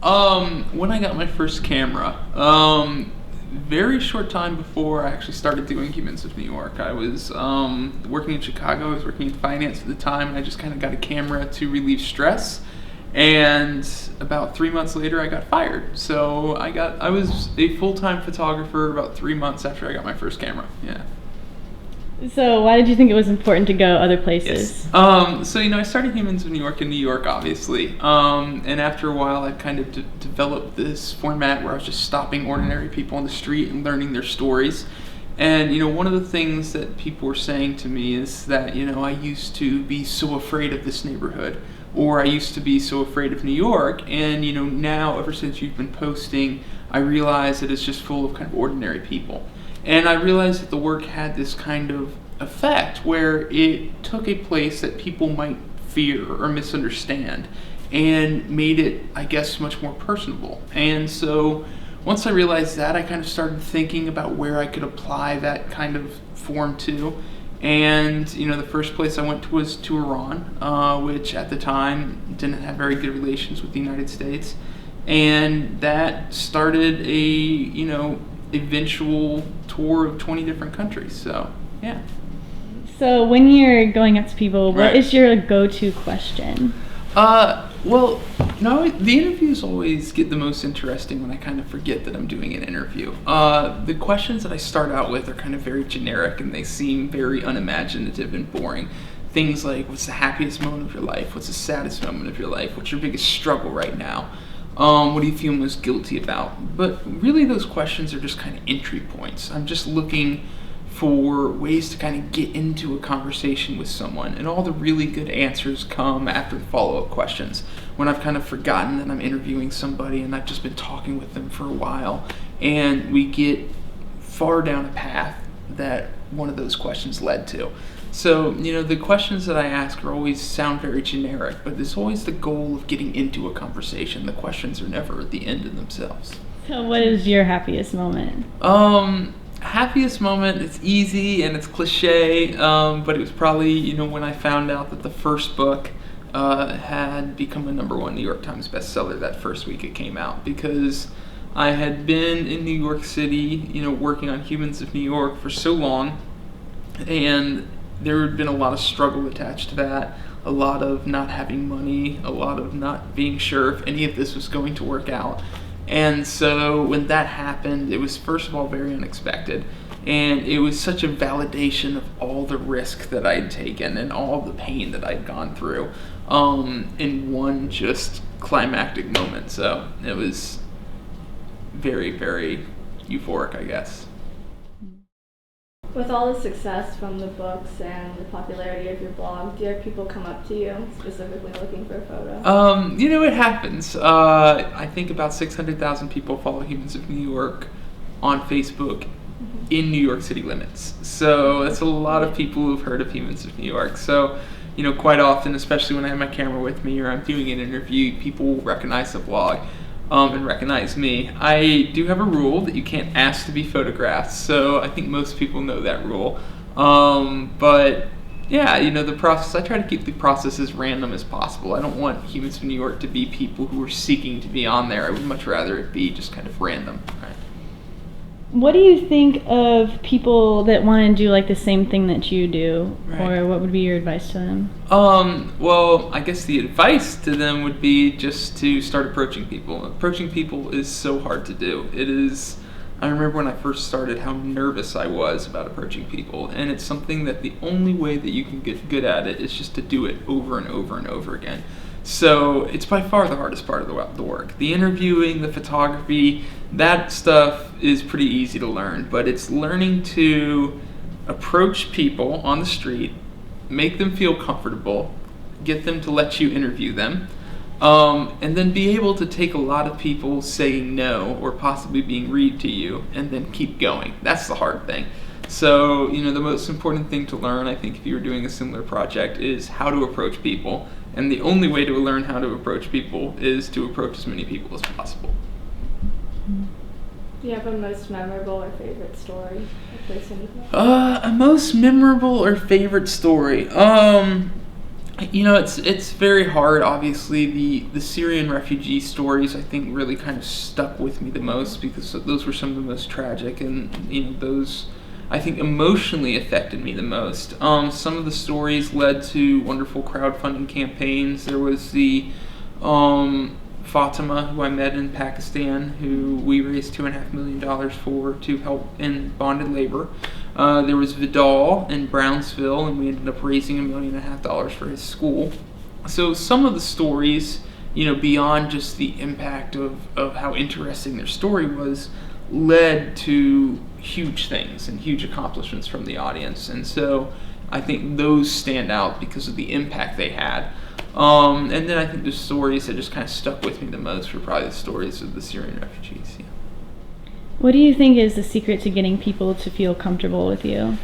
When I got my first camera, very short time before I actually started doing Humans of New York. I was working in Chicago. I was working in finance at the time, and I just kind of got a camera to relieve stress. And about 3 months later, I got fired. So I was a full-time photographer about 3 months after I got my first camera. Yeah. So why did you think it was important to go other places? Yes. So I started Humans of New York in New York, obviously. And after a while, I kind of developed this format where I was just stopping ordinary people on the street and learning their stories. And, one of the things that people were saying to me is that, I used to be so afraid of this neighborhood, or I used to be so afraid of New York. And, now, ever since you've been posting, I realize that it's just full of kind of ordinary people. And I realized that the work had this kind of effect where it took a place that people might fear or misunderstand and made it, I guess, much more personable. And so once I realized that, I kind of started thinking about where I could apply that kind of form to. And, the first place I went to was to Iran, which at the time didn't have very good relations with the United States. And that started a eventual tour of 20 different countries. So, yeah. So when you're going up to people, what Right. is your go-to question? Well, no, the interviews always get the most interesting when I kind of forget that I'm doing an interview. The questions that I start out with are kind of very generic, and they seem very unimaginative and boring. Things like, what's the happiest moment of your life? What's the saddest moment of your life? What's your biggest struggle right now? What do you feel most guilty about? But really those questions are just kind of entry points. I'm just looking for ways to kind of get into a conversation with someone, and all the really good answers come after the follow-up questions, when I've kind of forgotten that I'm interviewing somebody and I've just been talking with them for a while, and we get far down a path that one of those questions led to. So, the questions that I ask are always sound very generic, but there's always the goal of getting into a conversation. The questions are never at the end of themselves. So what is your happiest moment? Happiest moment, it's easy and it's cliche, but it was probably, when I found out that the first book had become a #1 New York Times bestseller that first week it came out, because I had been in New York City, working on Humans of New York for so long, and there had been a lot of struggle attached to that, a lot of not having money, a lot of not being sure if any of this was going to work out. And so when that happened, it was first of all very unexpected, and it was such a validation of all the risk that I'd taken and all the pain that I'd gone through in one just climactic moment. So it was very, very euphoric, I guess. With all the success from the books and the popularity of your blog, do you have people come up to you specifically looking for a photo? It happens. I think about 600,000 people follow Humans of New York on Facebook in New York City limits. So that's a lot of people who've heard of Humans of New York. So, quite often, especially when I have my camera with me or I'm doing an interview, people will recognize the blog. And recognize me. I do have a rule that you can't ask to be photographed, so I think most people know that rule. But yeah, the process, I try to keep the process as random as possible. I don't want Humans of New York to be people who are seeking to be on there. I would much rather it be just kind of random. Right? What do you think of people that want to do like the same thing that you do? Right. Or what would be your advice to them? Well, I guess the advice to them would be just to start approaching people. Approaching people is so hard to do. It is, I remember when I first started how nervous I was about approaching people, and it's something that the only way that you can get good at it is just to do it over and over and over again. So it's by far the hardest part of the work. The interviewing, the photography, that stuff is pretty easy to learn, but it's learning to approach people on the street, make them feel comfortable, get them to let you interview them, and then be able to take a lot of people saying no or possibly being rude to you and then keep going. That's the hard thing. So, the most important thing to learn, I think, if you were doing a similar project, is how to approach people. And the only way to learn how to approach people is to approach as many people as possible. Do you have a most memorable or favorite story? A most memorable or favorite story? It's very hard. Obviously, the Syrian refugee stories I think really kind of stuck with me the most because those were some of the most tragic, and those I think emotionally affected me the most. Some of the stories led to wonderful crowdfunding campaigns. There was the Fatima, who I met in Pakistan, who we raised $2.5 million for to help in bonded labor. There was Vidal in Brownsville, and we ended up raising $1.5 million for his school. So some of the stories, beyond just the impact of how interesting their story was, led to huge things and huge accomplishments from the audience. And so I think those stand out because of the impact they had. And then I think the stories that just kind of stuck with me the most were probably the stories of the Syrian refugees. Yeah. What do you think is the secret to getting people to feel comfortable with you?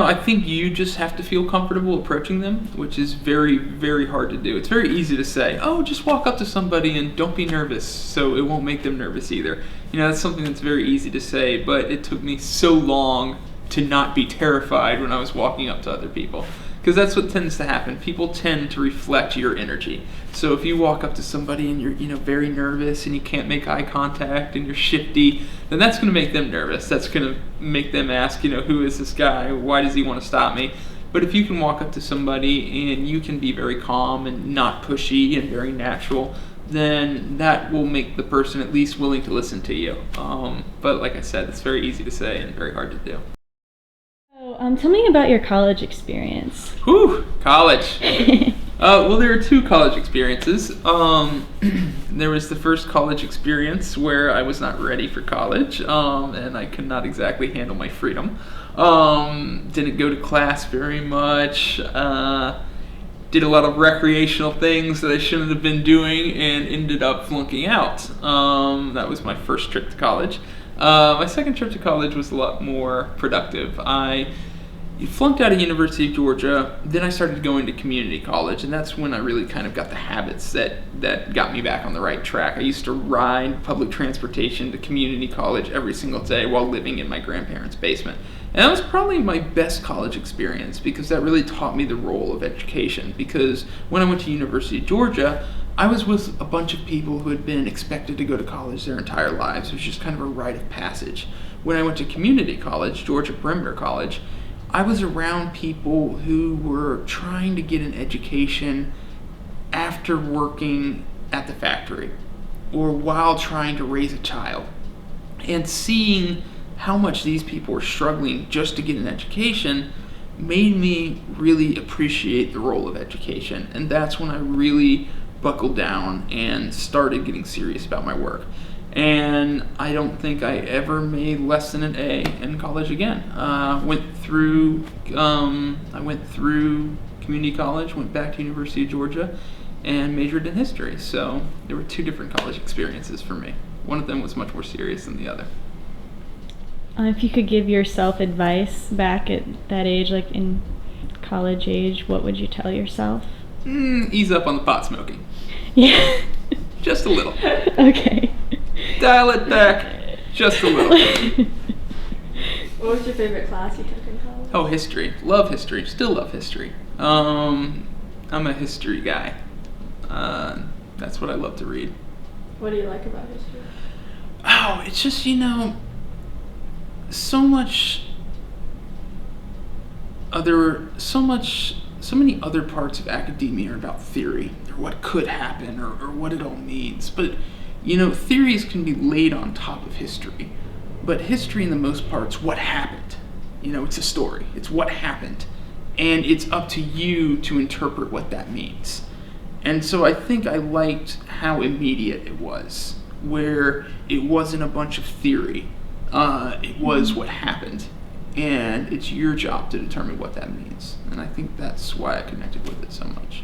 I think you just have to feel comfortable approaching them, which is very, very hard to do. It's very easy to say, just walk up to somebody and don't be nervous, so it won't make them nervous either. That's something that's very easy to say, but it took me so long to not be terrified when I was walking up to other people. Because that's what tends to happen. People tend to reflect your energy. So if you walk up to somebody and you're very nervous and you can't make eye contact and you're shifty, then that's going to make them nervous. That's going to make them ask, who is this guy? Why does he want to stop me? But if you can walk up to somebody and you can be very calm and not pushy and very natural, then that will make the person at least willing to listen to you. But like I said, it's very easy to say and very hard to do. Tell me about your college experience. College. Well, there are two college experiences. There was the first college experience where I was not ready for college, and I could not exactly handle my freedom. Didn't go to class very much. Did a lot of recreational things that I shouldn't have been doing, and ended up flunking out. That was my first trip to college. My second trip to college was a lot more productive. I flunked out of University of Georgia, then I started going to community college, and that's when I really kind of got the habits that got me back on the right track. I used to ride public transportation to community college every single day while living in my grandparents' basement. And that was probably my best college experience because that really taught me the role of education. Because when I went to University of Georgia, I was with a bunch of people who had been expected to go to college their entire lives. It was just kind of a rite of passage. When I went to community college, Georgia Perimeter College, I was around people who were trying to get an education after working at the factory or while trying to raise a child. And seeing how much these people were struggling just to get an education made me really appreciate the role of education. And that's when I really buckled down and started getting serious about my work. And I don't think I ever made less than an A in college again. I went through community college, went back to University of Georgia, and majored in history. So there were two different college experiences for me. One of them was much more serious than the other. If you could give yourself advice back at that age, like in college age, what would you tell yourself? Ease up on the pot smoking. Yeah. Just a little. Okay. Dial it back just a little. What was your favorite class you took in college? Oh, history. Love history. Still love history. I'm a history guy. That's what I love to read. What do you like about history? Oh, it's just, so many other parts of academia are about theory, or what could happen, or what it all means. But, theories can be laid on top of history. But history, in the most part, is what happened. It's a story. It's what happened. And it's up to you to interpret what that means. And so I think I liked how immediate it was, where it wasn't a bunch of theory. It was what happened. And it's your job to determine what that means. And I think that's why I connected with it so much.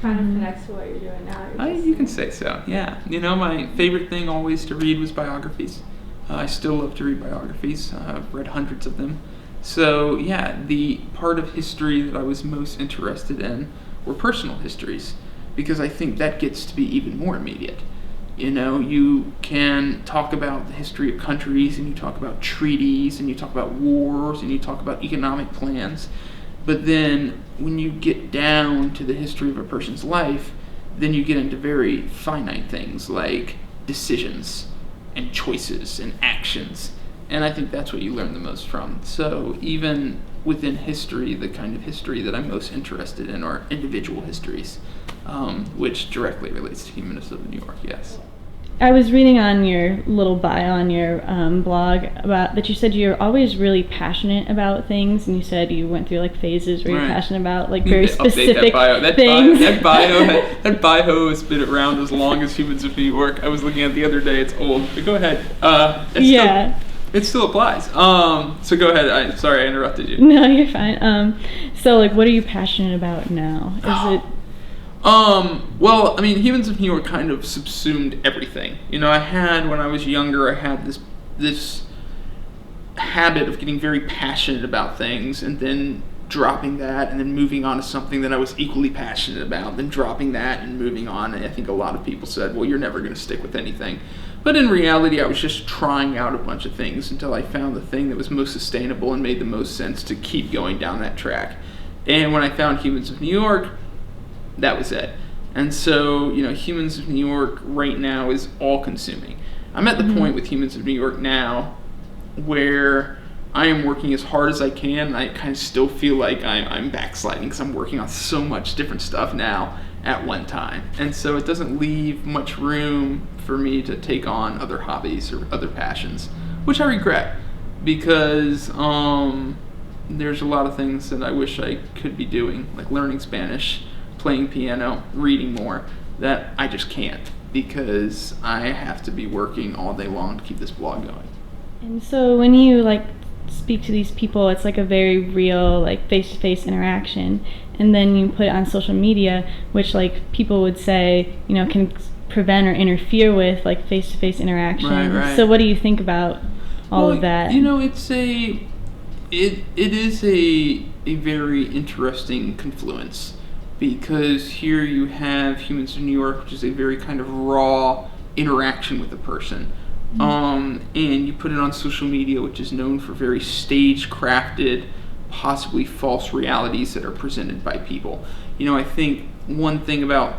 Kind of connects to what you're doing now. You can say so, yeah. My favorite thing always to read was biographies. I still love to read biographies. I've read hundreds of them. So, yeah, the part of history that I was most interested in were personal histories, because I think that gets to be even more immediate. You can talk about the history of countries, and you talk about treaties, and you talk about wars, and you talk about economic plans. But then when you get down to the history of a person's life, then you get into very finite things like decisions and choices and actions. And I think that's what you learn the most from. So even within history, the kind of history that I'm most interested in are individual histories, which directly relates to humanists of New York, yes. I was reading on your little bio on your blog about that you said you're always really passionate about things, and you said you went through like phases where you're passionate about like very specific things. That bio has been around as long as Humans of New York. I was looking at it the other day. It's old, but go ahead. It still applies. So go ahead. Sorry, I interrupted you. No, you're fine. So like, what are you passionate about now? Is it? Well, I mean, Humans of New York kind of subsumed everything. You know, when I was younger, I had this habit of getting very passionate about things and then dropping that and then moving on to something that I was equally passionate about, then dropping that and moving on. And I think a lot of people said, well, you're never going to stick with anything. But in reality, I was just trying out a bunch of things until I found the thing that was most sustainable and made the most sense to keep going down that track. And when I found Humans of New York, that was it. And so, you know, Humans of New York right now is all-consuming. I'm at the point with Humans of New York now where I am working as hard as I can, and I kind of still feel like I'm backsliding because I'm working on so much different stuff now at one time. And so it doesn't leave much room for me to take on other hobbies or other passions, which I regret because there's a lot of things that I wish I could be doing, like learning Spanish, playing piano, reading more, that I just can't because I have to be working all day long to keep this blog going. And so when you like speak to these people, it's like a very real like face-to-face interaction, and then you put it on social media, which like people would say, you know, can prevent or interfere with like face-to-face interaction. Right. So what do you think about all of that? You know, it is a very interesting confluence. Because here you have Humans of New York, which is a very kind of raw interaction with a person. And you put it on social media, which is known for very stage-crafted, possibly false realities that are presented by people. You know, I think one thing about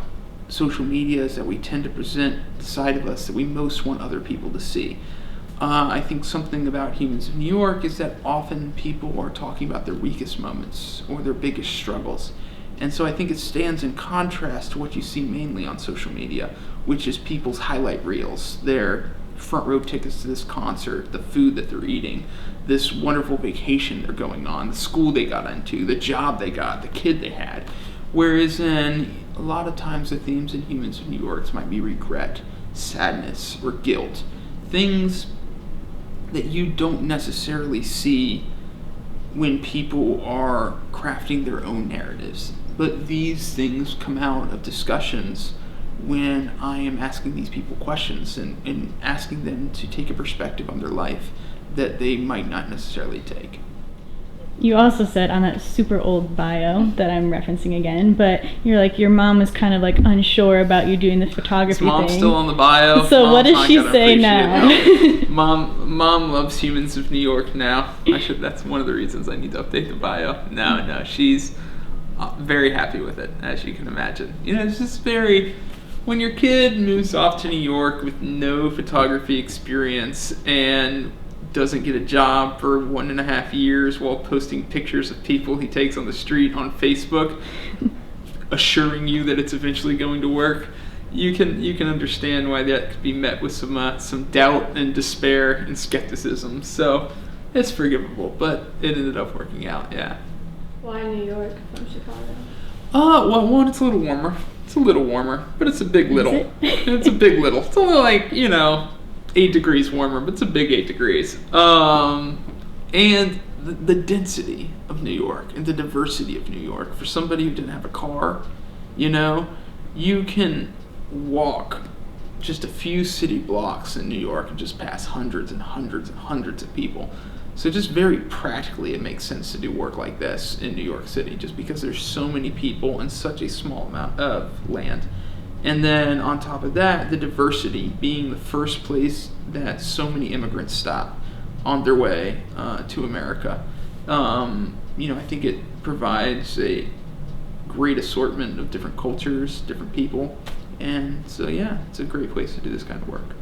social media is that we tend to present the side of us that we most want other people to see. I think something about Humans of New York is that often people are talking about their weakest moments or their biggest struggles. And so I think it stands in contrast to what you see mainly on social media, which is people's highlight reels, their front row tickets to this concert, the food that they're eating, this wonderful vacation they're going on, the school they got into, the job they got, the kid they had. Whereas in a lot of times the themes in Humans of New York might be regret, sadness, or guilt. Things that you don't necessarily see when people are crafting their own narratives. But these things come out of discussions when I am asking these people questions and asking them to take a perspective on their life that they might not necessarily take. You also said on that super old bio that I'm referencing again, but you're like, your mom was kind of like unsure about you doing the photography thing. Mom's still on the bio. So what does she say now? Mom loves Humans of New York now. That's one of the reasons I need to update the bio. No, she's very happy with it, as you can imagine. You know, it's just when your kid moves off to New York with no photography experience and doesn't get a job for 1.5 years while posting pictures of people he takes on the street on Facebook, assuring you that it's eventually going to work, you can understand why that could be met with some doubt and despair and skepticism. So it's forgivable, but it ended up working out, yeah. Why New York from Chicago? Well, one, it's a little warmer. It's a little warmer, but it's a big little. It's a big little. It's only like, 8 degrees warmer, but it's a big 8 degrees. And the density of New York and the diversity of New York. For somebody who didn't have a car, you can walk just a few city blocks in New York and just pass hundreds and hundreds and hundreds of people. So just very practically, it makes sense to do work like this in New York City, just because there's so many people and such a small amount of land. And then on top of that, the diversity being the first place that so many immigrants stop on their way to America. I think it provides a great assortment of different cultures, different people, and so yeah, it's a great place to do this kind of work.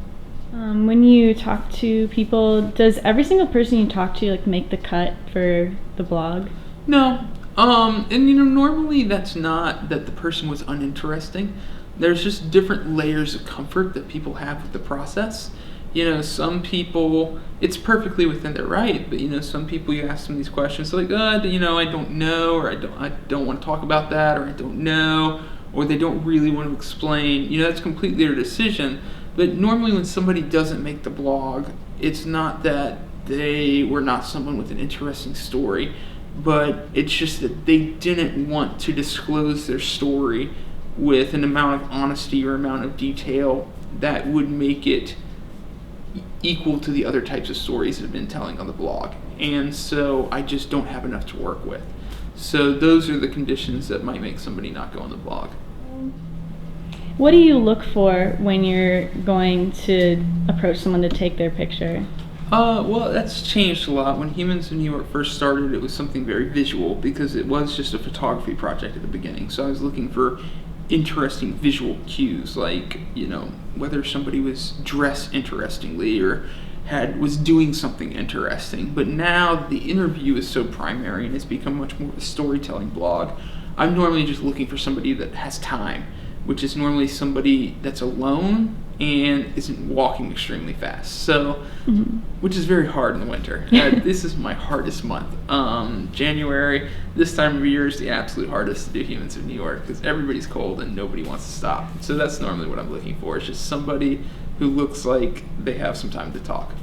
When you talk to people, does every single person you talk to like make the cut for the blog? No. And normally that's not that the person was uninteresting. There's just different layers of comfort that people have with the process. Some people, it's perfectly within their right, but some people, you ask them these questions, so like, I don't know, or I don't want to talk about that, or I don't know, or they don't really want to explain. That's completely their decision. But normally when somebody doesn't make the blog, it's not that they were not someone with an interesting story, but it's just that they didn't want to disclose their story with an amount of honesty or amount of detail that would make it equal to the other types of stories that I've been telling on the blog. And so I just don't have enough to work with. So those are the conditions that might make somebody not go on the blog. What do you look for when you're going to approach someone to take their picture? Well, that's changed a lot. When Humans in New York first started, it was something very visual because it was just a photography project at the beginning. So I was looking for interesting visual cues, like, whether somebody was dressed interestingly or was doing something interesting. But now the interview is so primary and it's become much more of a storytelling blog. I'm normally just looking for somebody that has time, which is normally somebody that's alone and isn't walking extremely fast. So, which is very hard in the winter. This is my hardest month. January, this time of year, is the absolute hardest to do Humans of New York because everybody's cold and nobody wants to stop. So that's normally what I'm looking for. It's just somebody who looks like they have some time to talk.